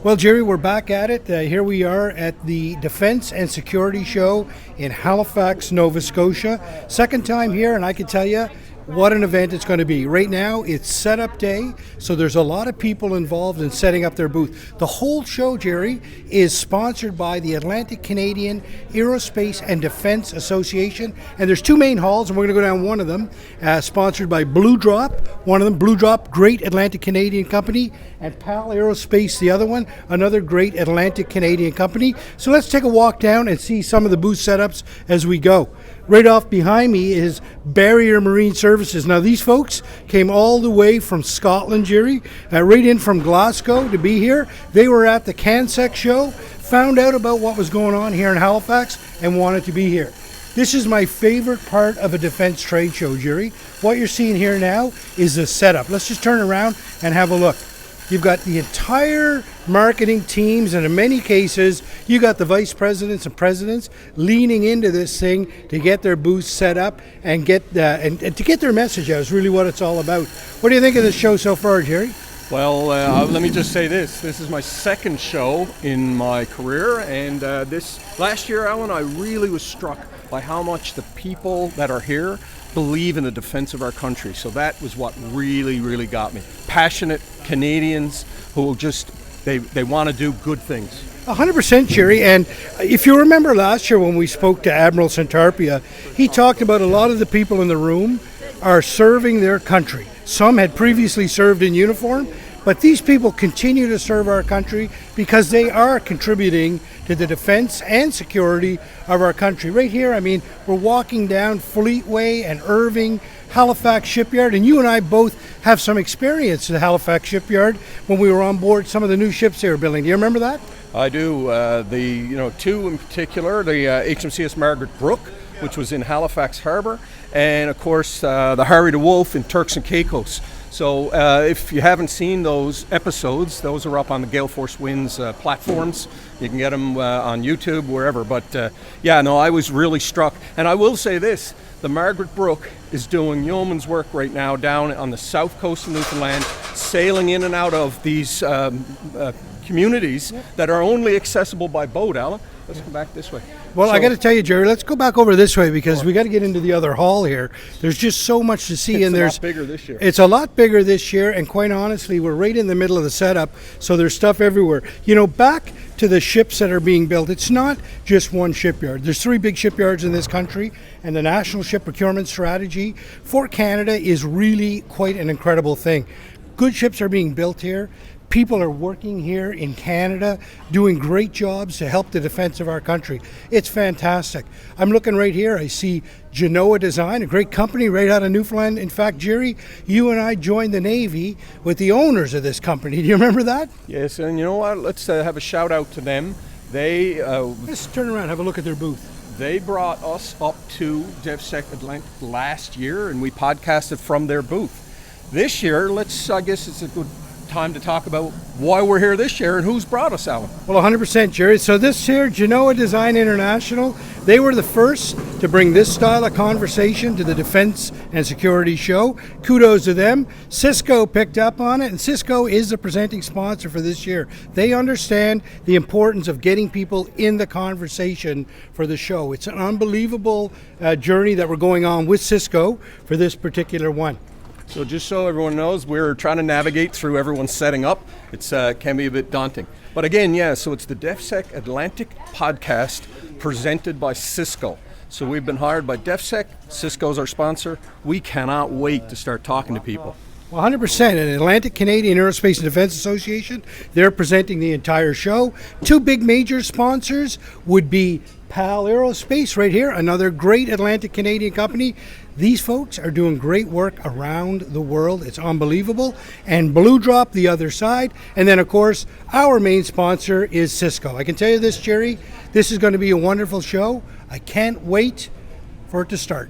Well, Jerry, we're back at it. Here we are at the Defense and Security Show in Halifax, Nova Scotia. Second time here, and I can tell you what an event it's going to be. Right now, it's setup day, so there's a lot of people involved in setting up their booth. The whole show, Jerry, is sponsored by the Atlantic Canadian Aerospace and Defense Association, and there's two main halls, and we're going to go down one of them, sponsored by Blue Drop, one of them, Blue Drop, great Atlantic Canadian company, and PAL Aerospace, the other one, another great Atlantic Canadian company. So let's take a walk down and see some of the booth setups as we go. Right off behind me is Barrier Marine Services. Now, these folks came all the way from Scotland, Jerry, right in from Glasgow to be here. They were at the CanSec show, found out about what was going on here in Halifax, and wanted to be here. This is my favorite part of a defense trade show, Jerry. What you're seeing here now is the setup. Let's just turn around and have a look. You've got the entire marketing teams, and in many cases, you got the vice presidents and presidents leaning into this thing to get their booths set up and get and to get their message out. Is really what it's all about. What do you think of this show so far, Jerry? Well, let me just say this. This is my second show in my career, and this last year, Alan, I really was struck by how much the people that are here believe in the defense of our country. So that was what really got me. Passionate Canadians who just, they want to do good things. 100%, Jerry. And if you remember last year when we spoke to Admiral Santarpia, he talked about a lot of the people in the room are serving their country. Some had previously served in uniform, but these people continue to serve our country because they are contributing to the defense and security of our country. Right here, I mean, we're walking down Fleetway and Irving, Halifax Shipyard, and you and I both have some experience at the Halifax Shipyard when we were on board some of the new ships they were building. Do you remember that? I do. Two in particular, the HMCS Margaret Brooke, which was in Halifax Harbour, and of course the Harry de Wolf in Turks and Caicos. So if you haven't seen those episodes, those are up on the Gale Force Winds platforms. You can get them on YouTube, wherever. But I was really struck. And I will say this, the Margaret Brooke is doing yeoman's work right now down on the south coast of Newfoundland, sailing in and out of these communities that are only accessible by boat, Alan. Let's come back this way. Well, I got to tell you, Jerry, let's go back over this way because we got to get into the other hall here. There's just so much to see. It's a lot bigger this year. It's a lot bigger this year, and quite honestly, we're right in the middle of the setup, so there's stuff everywhere. You know, back to the ships that are being built, it's not just one shipyard. There's 3 big shipyards in this country, and the National Ship Procurement Strategy for Canada is really quite an incredible thing. Good ships are being built here. People are working here in Canada, doing great jobs to help the defense of our country. It's fantastic. I'm looking right here. I see Genoa Design, a great company right out of Newfoundland. In fact, Jerry, you and I joined the Navy with the owners of this company. Do you remember that? Yes, and you know what? Let's have a shout out to them. Let's turn around and have a look at their booth. They brought us up to DEFSEC Atlantic last year, and we podcasted from their booth. This year, I guess it's a good time to talk about why we're here this year and who's brought us, Alan. Well, 100%, Jerry. So this year, Genoa Design International, they were the first to bring this style of conversation to the Defense and Security Show. Kudos to them. Cisco picked up on it, and Cisco is the presenting sponsor for this year. They understand the importance of getting people in the conversation for the show. It's an unbelievable journey that we're going on with Cisco for this particular one. So just so everyone knows, we're trying to navigate through everyone's setting up. It's can be a bit daunting. But again, so it's the DEFSEC Atlantic Podcast presented by Cisco. So we've been hired by DEFSEC. Cisco's our sponsor. We cannot wait to start talking to people. Well, 100%. And Atlantic Canadian Aerospace and Defense Association, they're presenting the entire show. 2 big major sponsors would be PAL Aerospace right here, another great Atlantic Canadian company. These folks are doing great work around the world. It's unbelievable. And Blue Drop, the other side. And then, of course, our main sponsor is Cisco. I can tell you this, Jerry, this is going to be a wonderful show. I can't wait for it to start.